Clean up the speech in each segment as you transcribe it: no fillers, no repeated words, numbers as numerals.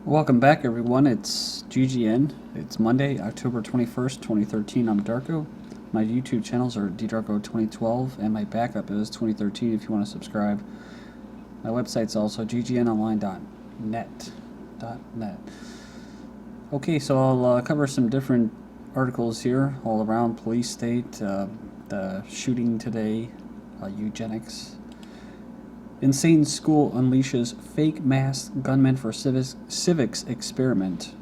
Welcome back, everyone. It's GGN. It's Monday, October 21st, 2013. I'm Darko. My YouTube channels are ddarko2012, and my backup is 2013 if you want to subscribe. My website's also ggnonline.net. Okay, so I'll cover some different articles here all around police state, the shooting today, eugenics. Insane school unleashes fake mass gunman for civics experiment.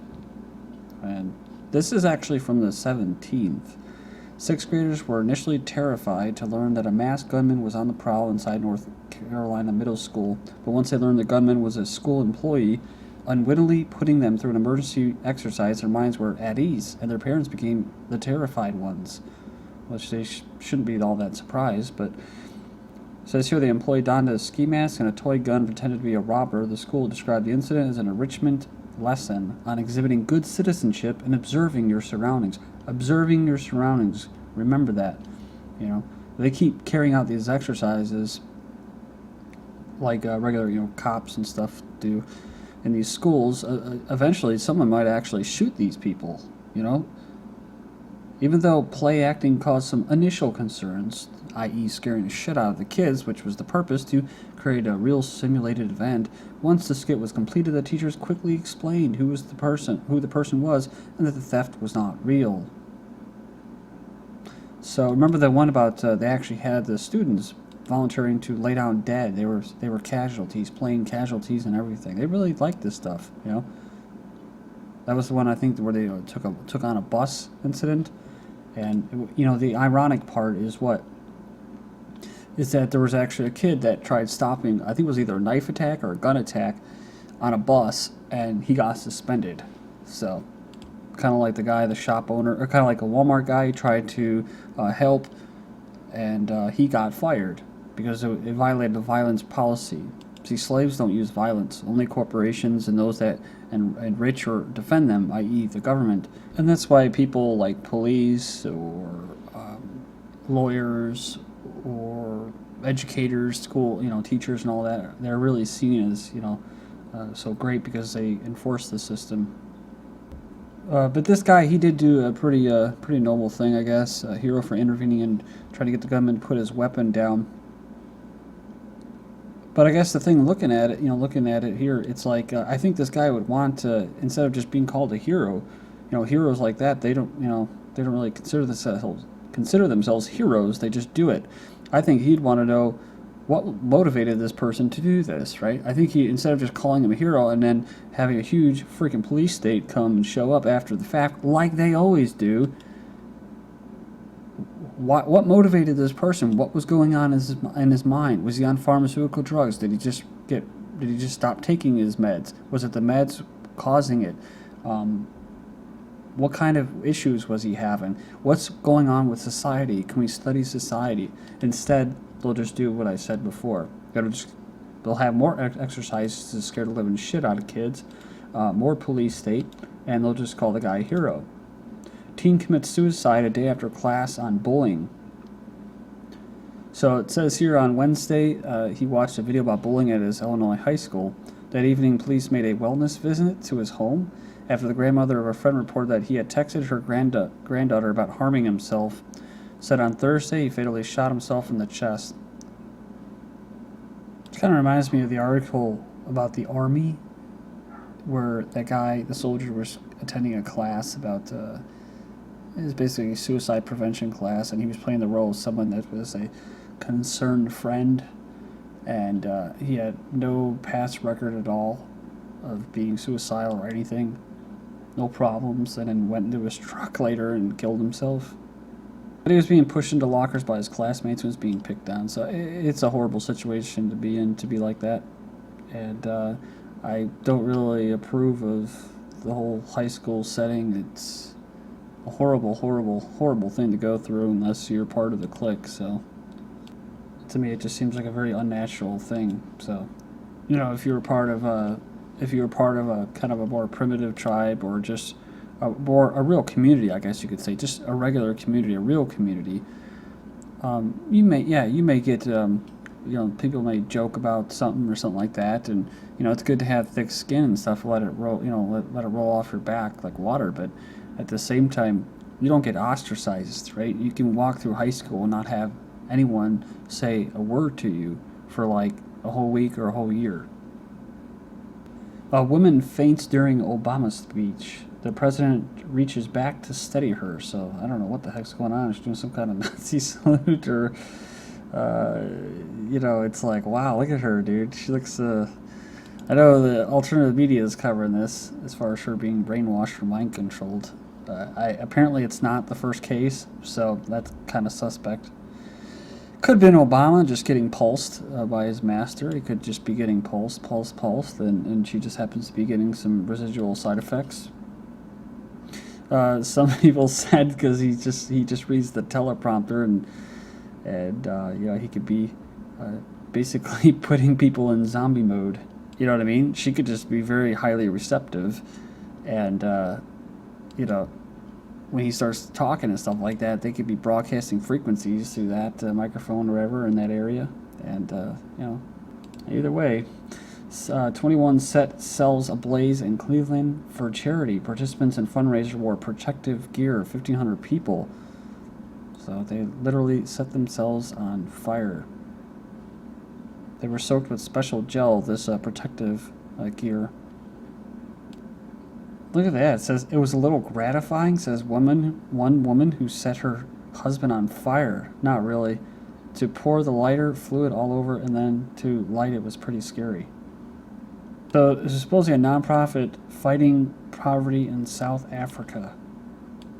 And this is actually from the 17th. Sixth graders were initially terrified to learn that a masked gunman was on the prowl inside North Carolina Middle School, but once they learned the gunman was a school employee, unwittingly putting them through an emergency exercise, their minds were at ease, and their parents became the terrified ones, which they shouldn't be all that surprised, but it says here the employee donned a ski mask and a toy gun, pretended to be a robber. The school described the incident as an enrichment lesson on exhibiting good citizenship and observing your surroundings. Observing your surroundings. Remember that. You know, they keep carrying out these exercises like regular, cops and stuff do in these schools. Eventually, someone might actually shoot these people. Even though play acting caused some initial concerns, i.e. scaring the shit out of the kids, which was the purpose to create a real simulated event, once the skit was completed, the teachers quickly explained who the person was, and that the theft was not real. So remember the one about they actually had the students volunteering to lay down dead. They were casualties, playing casualties and everything. They really liked this stuff, That was the one, I think, where they took on a bus incident. And, the ironic part is that there was actually a kid that tried stopping, I think it was either a knife attack or a gun attack on a bus, and he got suspended. So, kind of like the shop owner, or kind of like a Walmart guy, tried to help, and he got fired because it violated the violence policy. See, slaves don't use violence. Only corporations and those that enrich or defend them, i.e. the government. And that's why people like police or lawyers or educators, school, teachers and all that, they're really seen as, so great because they enforce the system. But this guy, he did do a pretty noble thing, I guess. A hero for intervening and trying to get the gunman to put his weapon down. But I guess the thing, looking at it here, it's like I think this guy would want to, instead of just being called a hero, heroes like that, they don't really consider themselves heroes. They just do it. I think he'd want to know what motivated this person to do this, right? I think he, instead of just calling him a hero and then having a huge freaking police state come and show up after the fact, like they always do. What motivated this person? What was going on in his mind? Was he on pharmaceutical drugs? Did he just stop taking his meds? Was it the meds causing it? What kind of issues was he having? What's going on with society? Can we study society? Instead, they'll just do what I said before. They'll have more exercises to scare the living shit out of kids, more police state, and they'll just call the guy a hero. Teen commits suicide a day after class on bullying. So it says here on Wednesday, he watched a video about bullying at his Illinois high school. That evening, police made a wellness visit to his home after the grandmother of a friend reported that he had texted her granddaughter about harming himself. Said on Thursday he fatally shot himself in the chest. It kind of reminds me of the article about the Army, where that guy, the soldier, was attending a class about... it was basically a suicide prevention class, and he was playing the role of someone that was a concerned friend, and he had no past record at all of being suicidal or anything, no problems, and then went into his truck later and killed himself. But he was being pushed into lockers by his classmates and was being picked on, so it's a horrible situation to be in, to be like that, and I don't really approve of the whole high school setting. It's a horrible thing to go through unless you're part of the clique. So to me, it just seems like a very unnatural thing. So, if you're part of a kind of a more primitive tribe, or just a real community, I guess you could say, just a regular community, a real community, you may get people may joke about something or something like that, and it's good to have thick skin and stuff. Let it roll, let it roll off your back like water. But at the same time, you don't get ostracized, right? You can walk through high school and not have anyone say a word to you for like a whole week or a whole year. A woman faints during Obama's speech. The president reaches back to steady her. So I don't know what the heck's going on. She's doing some kind of Nazi salute, or it's like, wow, look at her, dude. She looks. I know the alternative media is covering this as far as her being brainwashed or mind controlled. Apparently it's not the first case, so that's kind of suspect. Could have been Obama just getting pulsed by his master. He could just be getting pulsed, and she just happens to be getting some residual side effects. Some people said because he just reads the teleprompter, and he could be basically putting people in zombie mode. You know what I mean? She could just be very highly receptive, and when he starts talking and stuff like that, they could be broadcasting frequencies through that microphone or whatever in that area. And, either way, 21 set sells ablaze in Cleveland for charity. Participants in fundraiser wore protective gear, 1,500 people. So they literally set themselves on fire. They were soaked with special gel, this protective gear. Look at that. It says it was a little gratifying. It says one woman who set her husband on fire. Not really. To pour the lighter fluid all over and then to light it was pretty scary. So this is supposedly a nonprofit fighting poverty in South Africa.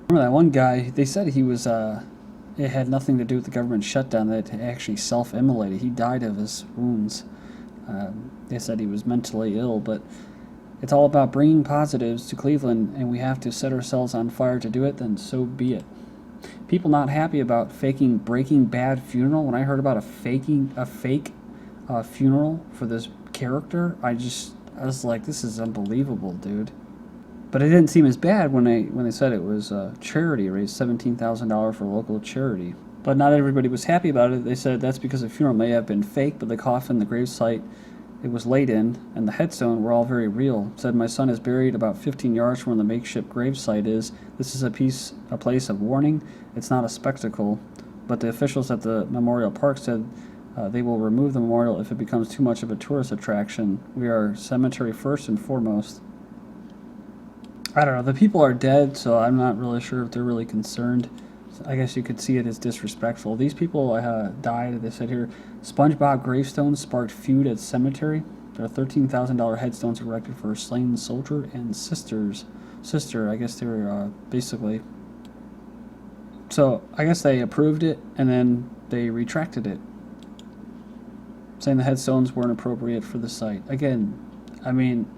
Remember that one guy, they said he was, it had nothing to do with the government shutdown, that it actually self-immolated. He died of his wounds. They said he was mentally ill, but it's all about bringing positives to Cleveland, and we have to set ourselves on fire to do it, then so be it. People not happy about faking Breaking Bad funeral. When I heard about a fake funeral for this character, I was like, this is unbelievable, dude. But it didn't seem as bad when they said it was charity, raised $17,000 for local charity. But not everybody was happy about it. They said that's because the funeral may have been fake, but the coffin, the gravesite it was laid in, and the headstone were all very real. Said, my son is buried about 15 yards from where the makeshift gravesite is. This is a place of warning. It's not a spectacle. But the officials at the memorial park said they will remove the memorial if it becomes too much of a tourist attraction. We are cemetery first and foremost. I don't know. The people are dead, so I'm not really sure if they're really concerned. I guess you could see it as disrespectful. These people died, they said here, SpongeBob gravestones sparked feud at cemetery. There are $13,000 headstones erected for a slain soldier and sister. I guess they were basically... So, I guess they approved it, and then they retracted it, saying the headstones weren't appropriate for the site. Again, I mean,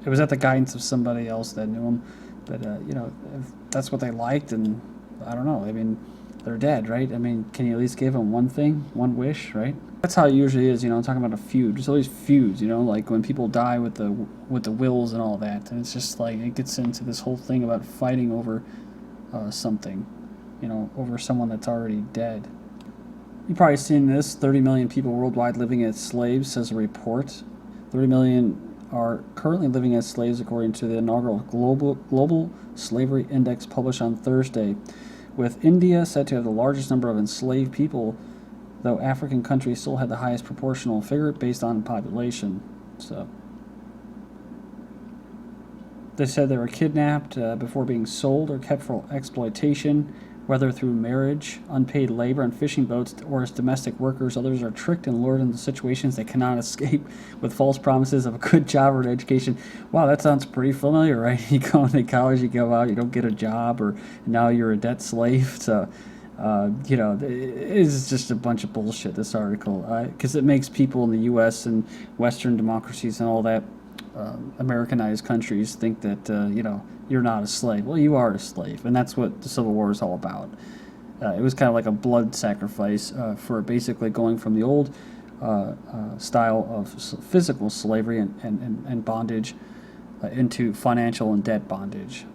it was at the guidance of somebody else that knew them, but, if that's what they liked, and... I don't know. I mean, they're dead, right? I mean, can you at least give them one thing, one wish, right? That's how it usually is, I'm talking about a feud. There's always feuds, like when people die with the wills and all that. And it's just like, it gets into this whole thing about fighting over something, over someone that's already dead. You've probably seen this. 30 million people worldwide living as slaves, says a report. 30 million are currently living as slaves according to the inaugural Global Slavery Index published on Thursday, with India said to have the largest number of enslaved people, though African countries still had the highest proportional figure based on population. So they said they were kidnapped before being sold or kept for exploitation, whether through marriage, unpaid labor on fishing boats, or as domestic workers. Others are tricked and lured into situations they cannot escape with false promises of a good job or an education. Wow, that sounds pretty familiar, right? You go into college, you go out, you don't get a job, or now you're a debt slave. So, it's just a bunch of bullshit, this article, because it makes people in the U.S. and Western democracies and all that Americanized countries think that, you're not a slave. Well, you are a slave, and that's what the Civil War is all about. It was kind of like a blood sacrifice for basically going from the old style of physical slavery and bondage into financial and debt bondage.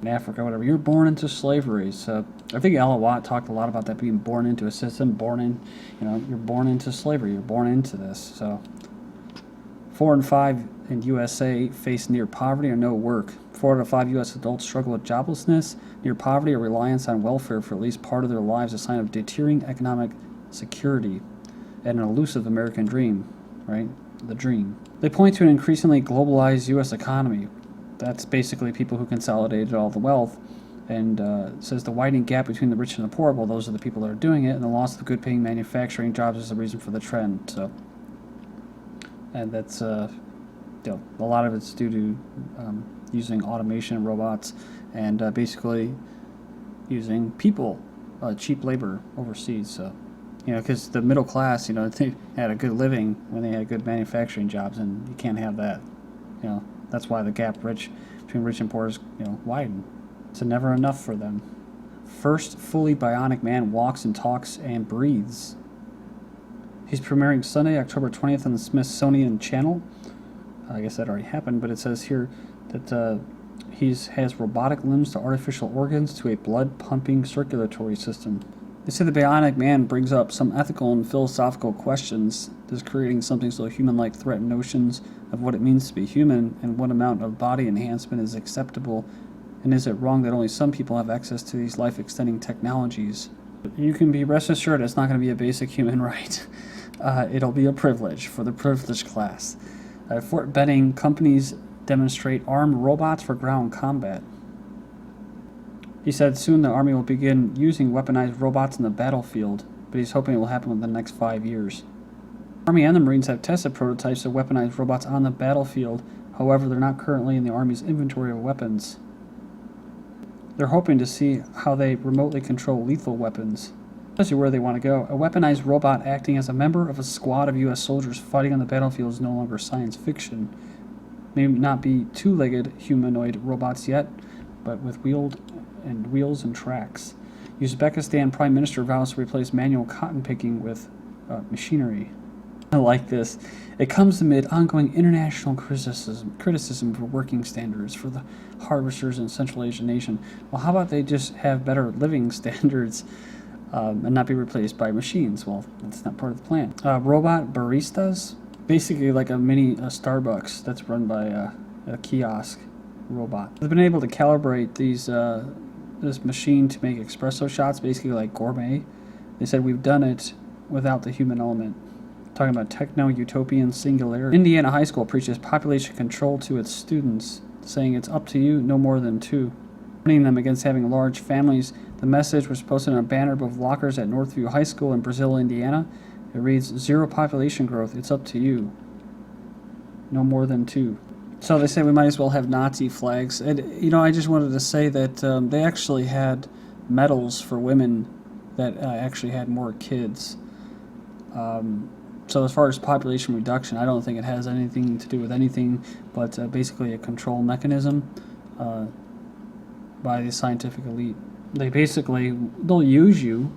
in Africa, whatever. You're born into slavery. So I think Ella Watt talked a lot about that, being born into a system, you're born into slavery. You're born into this. So 4 in 5 in USA face near poverty or no work. 4 out of 5 U.S. adults struggle with joblessness, near poverty, or reliance on welfare for at least part of their lives, a sign of deteriorating economic security and an elusive American dream, right? The dream. They point to an increasingly globalized U.S. economy. That's basically people who consolidated all the wealth, and says the widening gap between the rich and the poor, well, those are the people that are doing it, and the loss of good-paying manufacturing jobs is the reason for the trend. So, and that's a lot of it's due to using automation and robots, and basically using people, cheap labor overseas. So, because the middle class, they had a good living when they had good manufacturing jobs, and you can't have that. That's why the gap between rich and poor is, widened. It's never enough for them. First fully bionic man walks and talks and breathes. He's premiering Sunday, October 20th on the Smithsonian Channel. I guess that already happened, but it says here that he has robotic limbs to artificial organs to a blood-pumping circulatory system. They say the bionic man brings up some ethical and philosophical questions. Does creating something so human-like threaten notions of what it means to be human, and what amount of body enhancement is acceptable, and is it wrong that only some people have access to these life-extending technologies? You can be rest assured it's not going to be a basic human right. It'll be a privilege for the privileged class. Fort Benning companies demonstrate armed robots for ground combat. He said soon the Army will begin using weaponized robots in the battlefield, but he's hoping it will happen within the next 5 years. The Army and the Marines have tested prototypes of weaponized robots on the battlefield. However, they're not currently in the Army's inventory of weapons. They're hoping to see how they remotely control lethal weapons, especially where they want to go. A weaponized robot acting as a member of a squad of U.S. soldiers fighting on the battlefield is no longer science fiction. May not be two-legged humanoid robots yet, but with wheels and tracks. Uzbekistan Prime Minister vows to replace manual cotton picking with machinery. I like this. It comes amid ongoing international criticism for working standards for the harvesters in Central Asian nation. Well, how about they just have better living standards and not be replaced by machines? Well, that's not part of the plan. Robot baristas, basically like a mini Starbucks that's run by a kiosk robot. They've been able to calibrate this machine to make espresso shots, basically like gourmet. They said we've done it without the human element. Talking about techno-utopian singularity. Indiana high school preaches population control to its students, saying it's up to you, no more than 2. Warning them against having large families. The message was posted on a banner above lockers at Northview High School in Brazil, Indiana. It reads, 0 population growth, it's up to you, no more than 2. So they say we might as well have Nazi flags. And, I just wanted to say that they actually had medals for women that actually had more kids. So as far as population reduction, I don't think it has anything to do with anything but basically a control mechanism by the scientific elite. They'll use you,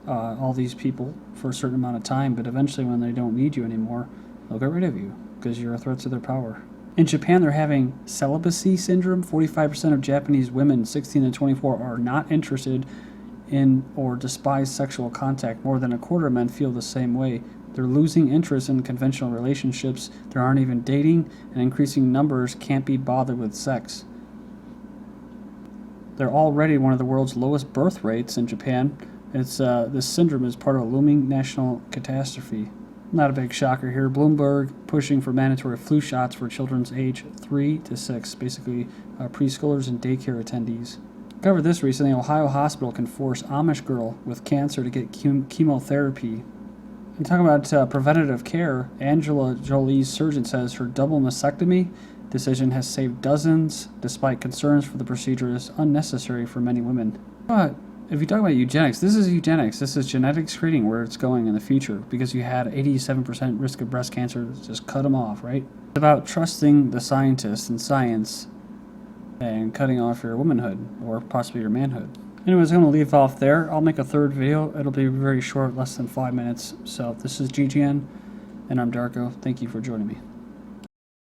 all these people, for a certain amount of time, but eventually when they don't need you anymore, they'll get rid of you because you're a threat to their power. In Japan, they're having celibacy syndrome. 45% of Japanese women 16 to 24 are not interested in or despise sexual contact. More than a quarter of men feel the same way. They're losing interest in conventional relationships. There aren't even dating, and increasing numbers can't be bothered with sex. They're already one of the world's lowest birth rates in Japan. This syndrome is part of a looming national catastrophe. Not a big shocker here. Bloomberg pushing for mandatory flu shots for children's age 3 to 6, basically preschoolers and daycare attendees. Covered this recently. Ohio hospital can force Amish girl with cancer to get chemotherapy. And talking about preventative care, Angela Jolie's surgeon says her double mastectomy decision has saved dozens, despite concerns for the procedure is unnecessary for many women. But if you talk about eugenics, this is eugenics. This is genetic screening where it's going in the future, because you had 87% risk of breast cancer. Just cut them off, right? It's about trusting the scientists and science and cutting off your womanhood or possibly your manhood. Anyways, I'm going to leave off there. I'll make a third video. It'll be very short, less than 5 minutes. So this is GGN, and I'm Darko. Thank you for joining me.